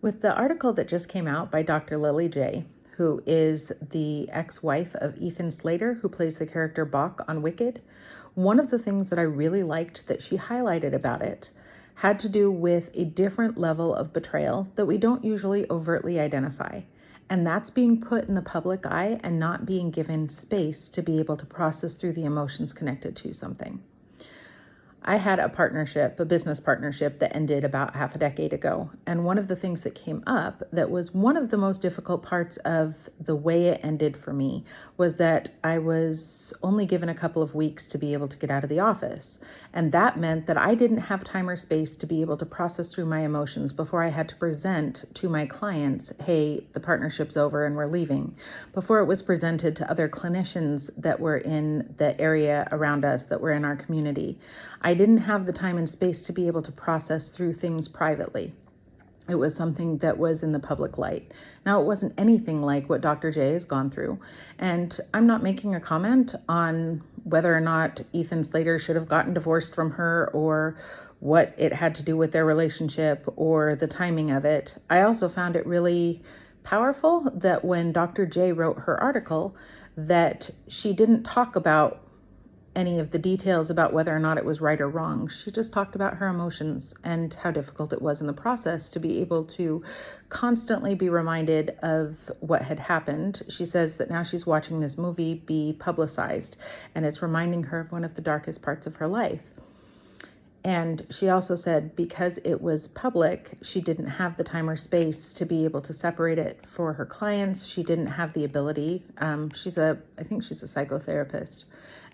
With the article that just came out by Dr. Lilly Jay, who is the ex-wife of Ethan Slater, who plays the character Bach on Wicked, one of the things that I really liked that she highlighted about it had to do with a different level of betrayal that we don't usually overtly identify. And that's being put in the public eye and not being given space to be able to process through the emotions connected to something. I had a business partnership that ended about half a decade ago. And one of the things that came up that was one of the most difficult parts of the way it ended for me was that I was only given a couple of weeks to be able to get out of the office. And that meant that I didn't have time or space to be able to process through my emotions before I had to present to my clients, hey, the partnership's over and we're leaving, before it was presented to other clinicians that were in the area around us, that were in our community. I didn't have the time and space to be able to process through things privately. It was something that was in the public light. Now, it wasn't anything like what Dr. J has gone through. And I'm not making a comment on whether or not Ethan Slater should have gotten divorced from her or what it had to do with their relationship or the timing of it. I also found it really powerful that when Dr. J wrote her article, that she didn't talk about any of the details about whether or not it was right or wrong. She just talked about her emotions and how difficult it was in the process to be able to constantly be reminded of what had happened. She says that now she's watching this movie be publicized, and it's reminding her of one of the darkest parts of her life. And she also said because it was public, she didn't have the time or space to be able to separate it for her clients. She didn't have the ability. I think she's a psychotherapist.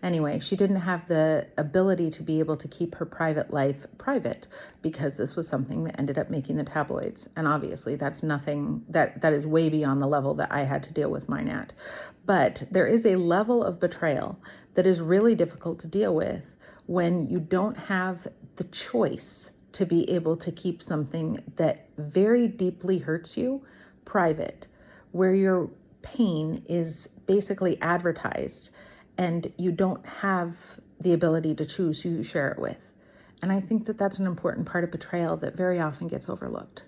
Anyway, she didn't have the ability to be able to keep her private life private because this was something that ended up making the tabloids. And obviously that's nothing that is way beyond the level that I had to deal with mine at. But there is a level of betrayal that is really difficult to deal with when you don't have the choice to be able to keep something that very deeply hurts you private, where your pain is basically advertised and you don't have the ability to choose who you share it with. And I think that that's an important part of betrayal that very often gets overlooked.